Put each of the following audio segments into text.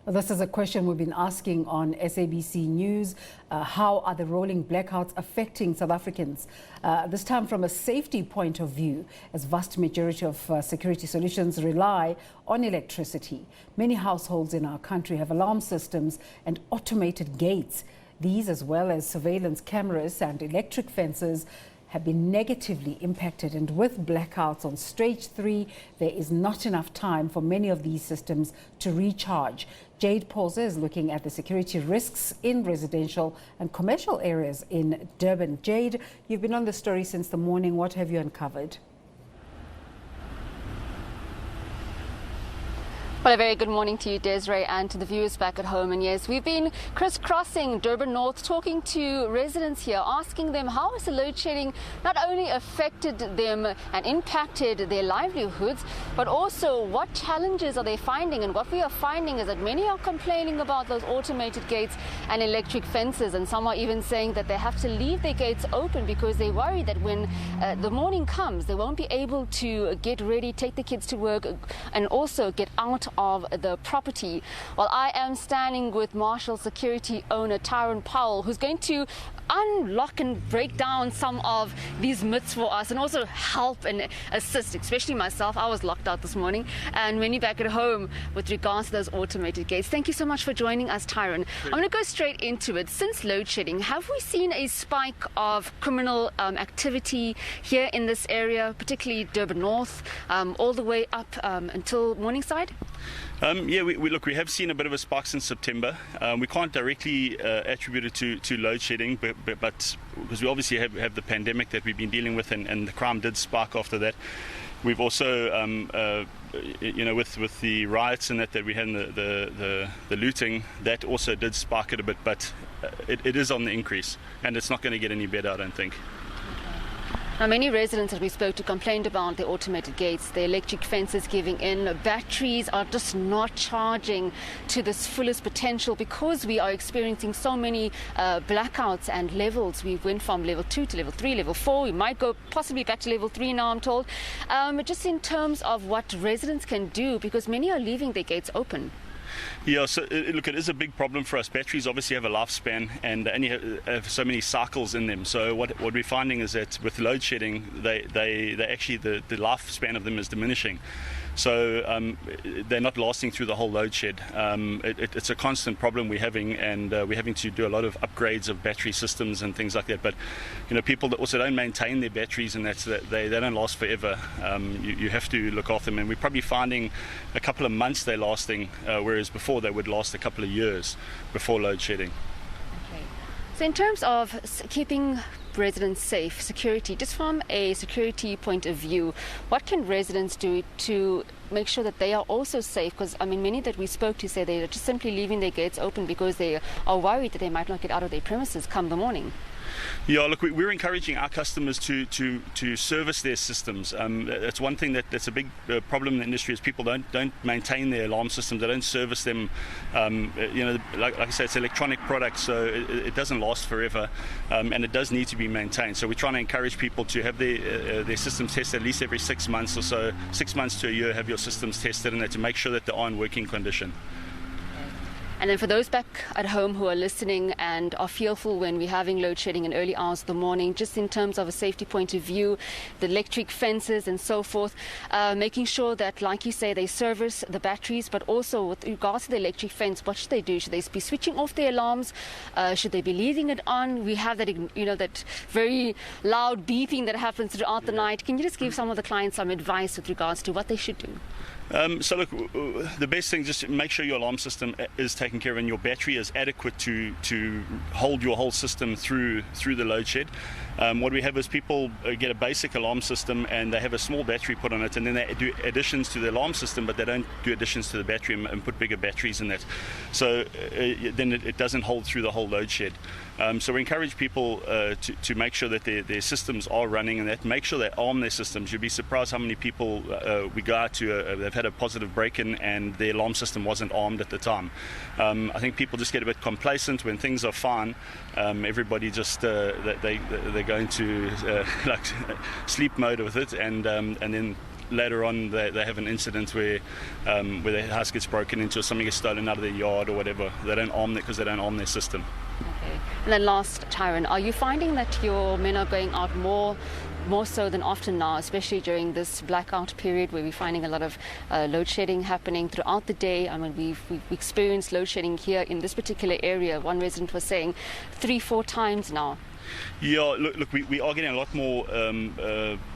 Well, this is a question we've been asking on SABC News. How are the rolling blackouts affecting South Africans? This time from a safety point of view, as vast majority of security solutions rely on electricity. Many households in our country have alarm systems and automated gates. These, as well as surveillance cameras and electric fences, have been negatively impacted, and with blackouts on stage 3, there is not enough time for many of these systems to recharge. Jayed Paulse is looking at the security risks in residential and commercial areas in Durban. Jayed, you've been on the story since the morning. What have you uncovered? Well, a very good morning to you, Desiree, and to the viewers back at home. And yes, we've been crisscrossing Durban North, talking to residents here, asking them how has the load shedding not only affected them and impacted their livelihoods, but also what challenges are they finding. And what we are finding is that many are complaining about those automated gates and electric fences, and some are even saying that they have to leave their gates open because they worry that when the morning comes, they won't be able to get ready, take the kids to work, and also get out of the property. Well, I am standing with Marshall Security owner Tyron Powell, who's going to unlock and break down some of these myths for us and also help and assist, especially myself. I was locked out this morning, and many back at home with regards to those automated gates. Thank you so much for joining us, Tyron. I'm going to go straight into it. Since load shedding, have we seen a spike of criminal activity here in this area, particularly Durban North, all the way up until Morningside? Yeah, we have seen a bit of a spike since September. We can't directly attribute it to load shedding, but because we obviously have the pandemic that we've been dealing with, and the crime did spike after that. We've also, with the riots and that we had, the looting, that also did spark it a bit, but it is on the increase, and it's not going to get any better, I don't think. Now, many residents that we spoke to complained about the automated gates, the electric fences giving in, batteries are just not charging to this fullest potential because we are experiencing so many blackouts and levels. We went from level 2 to level 3, level 4. We might go possibly back to level 3 now, I'm told. Just in terms of what residents can do, because many are leaving their gates open. Yeah, so look, it is a big problem for us. Batteries obviously have a lifespan and only have so many cycles in them. So what we're finding is that with load shedding, they actually, the lifespan of them is diminishing. So they're not lasting through the whole load shed. It's a constant problem we're having, and we're having to do a lot of upgrades of battery systems and things like that. But people that also don't maintain their batteries, and they don't last forever. You have to look after them, and we're probably finding a couple of months they're lasting, whereas before they would last a couple of years before load shedding. Okay. So in terms of keeping residents safe, security, just from a security point of view, what can residents do to make sure that they are also safe? Because, I mean, many that we spoke to say they're just simply leaving their gates open because they are worried that they might not get out of their premises come the morning. Yeah, look, we're encouraging our customers to service their systems. That's one thing that's a big problem in the industry, is people don't maintain their alarm systems. They don't service them. Like I say, it's electronic products, so it doesn't last forever, and it does need to be maintained. So we're trying to encourage people to have their systems tested at least every 6 months or so, 6 months to a year. Have your systems tested, and to make sure that they are in working condition. And then for those back at home who are listening and are fearful when we're having load shedding in early hours of the morning, just in terms of a safety point of view, the electric fences and so forth, making sure that, like you say, they service the batteries, but also with regards to the electric fence, what should they do? Should they be switching off their alarms? Should they be leaving it on? We have that, that very loud beeping that happens throughout the night. Can you just give some of the clients some advice with regards to what they should do? So look, the best thing, just make sure your alarm system is taken care of and your battery is adequate to hold your whole system through the load shed. What we have is people get a basic alarm system and they have a small battery put on it, and then they do additions to the alarm system, but they don't do additions to the battery and put bigger batteries in that. So then it doesn't hold through the whole load shed. So we encourage people to make sure that their systems are running, and that make sure they arm their systems. You'd be surprised how many people we go out to, they've had a positive break-in and their alarm system wasn't armed at the time. I think people just get a bit complacent when things are fine. Everybody just they go into like sleep mode with it, and then later on they have an incident where their house gets broken into or something gets stolen out of their yard or whatever. They don't arm it because they don't arm their system. Okay. And then last, Tyron, are you finding that your men are going out more so than often now, especially during this blackout period where we're finding a lot of load shedding happening throughout the day? I mean, we've experienced load shedding here in this particular area. One resident was saying 3-4 times now. Yeah, look, we are getting a lot more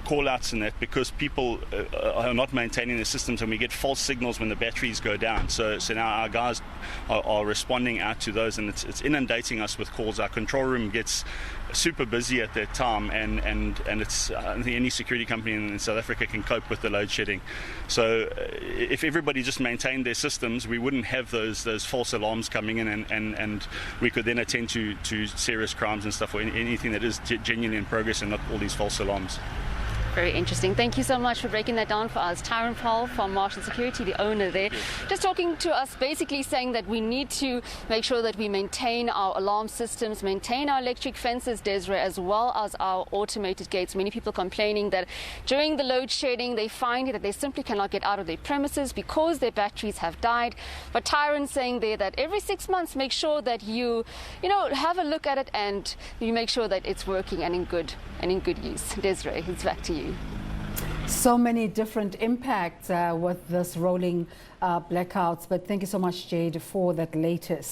call-outs in that because people are not maintaining the systems, and we get false signals when the batteries go down. So now our guys are responding out to those, and it's inundating us with calls. Our control room gets super busy at that time, and it's I don't think any security company in South Africa can cope with the load shedding. So if everybody just maintained their systems, we wouldn't have those false alarms coming in, and we could then attend to serious crimes and stuff, or anything that is genuinely in progress and not all these false alarms. Very interesting. Thank you so much for breaking that down for us. Tyron Powell from Marshall Security, the owner there, just talking to us, basically saying that we need to make sure that we maintain our alarm systems, maintain our electric fences, Desiree, as well as our automated gates. Many people complaining that during the load shedding, they find that they simply cannot get out of their premises because their batteries have died. But Tyron saying there that every 6 months, make sure that you have a look at it and you make sure that it's working and in good use. Desiree, it's back to you. So many different impacts with this rolling blackouts, but thank you so much, Jayed, for that latest.